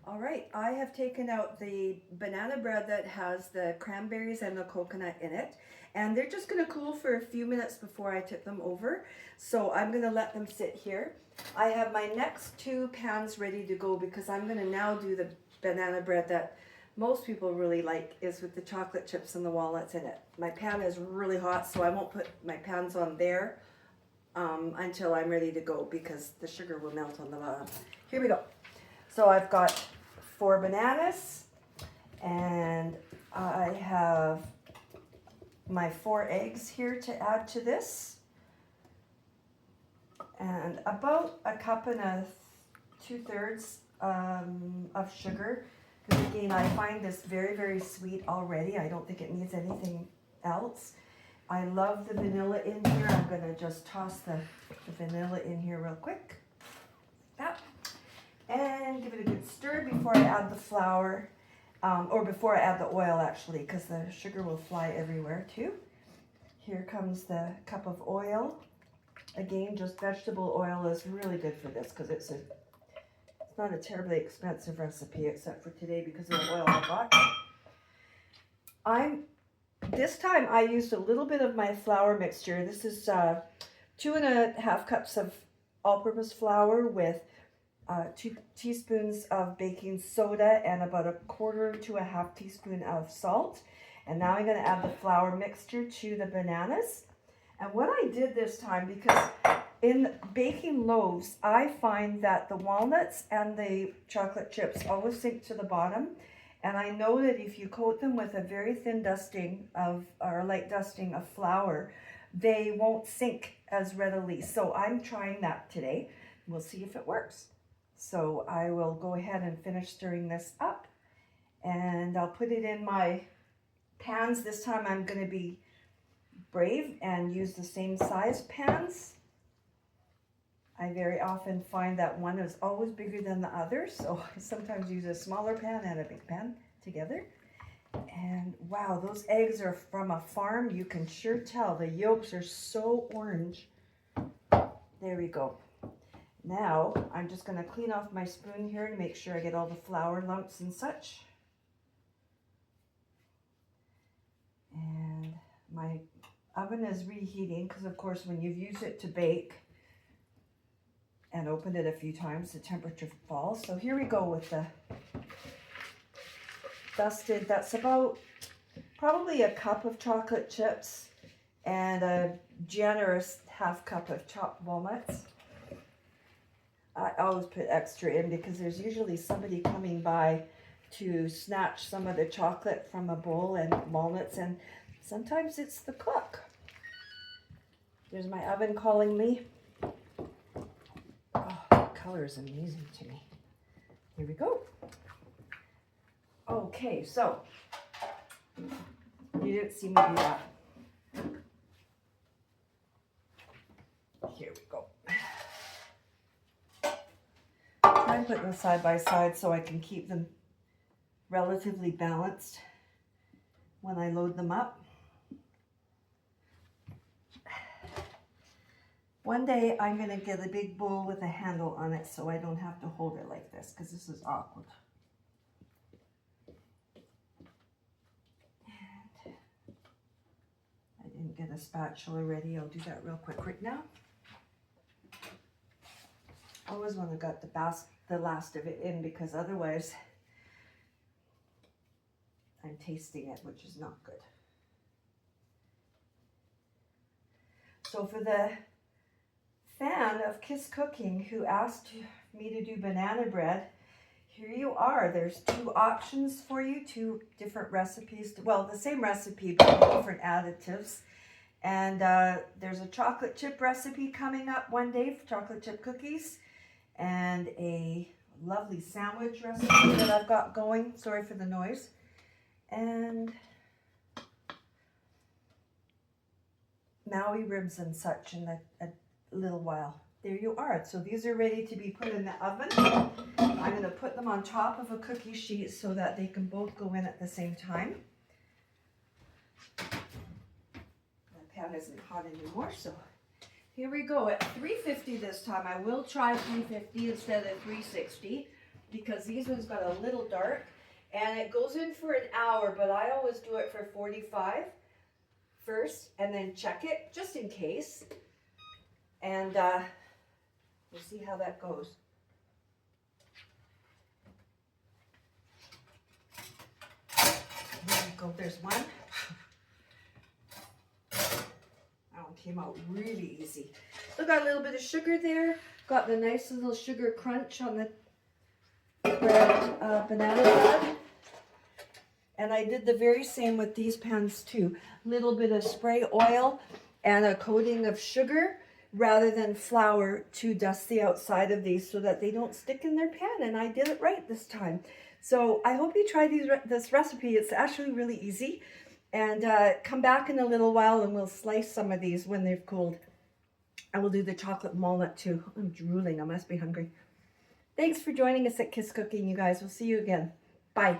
All right, I have taken out the banana bread that has the cranberries and the coconut in it, and they're just going to cool for a few minutes before I tip them over. So I'm going to let them sit here. I have my next two pans ready to go because I'm going to now do the banana bread that most people really like, is with the chocolate chips and the walnuts in it. My pan is really hot, so I won't put my pans on there until I'm ready to go because the sugar will melt on the bottom. Here we go. So I've got 4 bananas, and I have my 4 eggs here to add to this, and about a cup and a 2/3 of sugar, because again I find this very, very sweet already. I don't think it needs anything else. I love the vanilla in here. I'm going to just toss the vanilla in here real quick. That. And give it a good stir before I add the flour, or before I add the oil actually, because the sugar will fly everywhere too. Here comes the cup of oil. Again, just vegetable oil is really good for this because it's not a terribly expensive recipe except for today because of the oil I bought. This time I used a little bit of my flour mixture. This is 2.5 cups of all-purpose flour with 2 teaspoons of baking soda and about 1/4 to 1/2 teaspoon of salt. And now I'm going to add the flour mixture to the bananas. And what I did this time, because in baking loaves, I find that the walnuts and the chocolate chips always sink to the bottom. And I know that if you coat them with a very thin dusting of, or light dusting of flour, they won't sink as readily. So I'm trying that today. We'll see if it works. So I will go ahead and finish stirring this up, and I'll put it in my pans. This time I'm going to be brave and use the same size pans. I very often find that one is always bigger than the other, so I sometimes use a smaller pan and a big pan together. And wow, those eggs are from a farm. You can sure tell the yolks are so orange. There we go. Now I'm just going to clean off my spoon here to make sure I get all the flour lumps and such. And my oven is reheating because of course when you've used it to bake and opened it a few times, the temperature falls. So here we go with the dusted, that's about probably a cup of chocolate chips and a generous 1/2 cup of chopped walnuts. I always put extra in because there's usually somebody coming by to snatch some of the chocolate from a bowl and walnuts, and sometimes it's the cook. There's my oven calling me. Oh, the color is amazing to me. Here we go. Okay, so you didn't see me do that. Here we go. Try and put them side by side so I can keep them relatively balanced when I load them up. One day I'm going to get a big bowl with a handle on it so I don't have to hold it like this because this is awkward. And I didn't get a spatula ready. I'll do that real quick right now. I always want to get the last of it in because otherwise I'm tasting it, which is not good. So for the fan of Kiss Cooking who asked me to do banana bread, here you are. There's 2 options for you, 2 different recipes. Well, the same recipe, but different additives. And there's a chocolate chip recipe coming up one day for chocolate chip cookies, and a lovely sandwich recipe that I've got going. Sorry for the noise. And Maui ribs and such in a little while. There you are. So these are ready to be put in the oven. I'm going to put them on top of a cookie sheet so that they can both go in at the same time. The pan isn't hot anymore, so here we go at 350 this time. I will try 350 instead of 360. because these ones got a little dark. And it goes in for an hour, but I always do it for 45 first and then check it just in case. And we'll see how that goes. There we go, there's one. That one came out really easy. Still got a little bit of sugar there. Got the nice little sugar crunch on the bread, banana bread. And I did the very same with these pans too. Little bit of spray oil and a coating of sugar rather than flour to dust the outside of these so that they don't stick in their pan. And I did it right this time. So I hope you try this recipe. It's actually really easy. And come back in a little while and we'll slice some of these when they've cooled. I will do the chocolate walnut too. I'm drooling. I must be hungry. Thanks for joining us at Kiss Cooking, you guys. We'll see you again. Bye.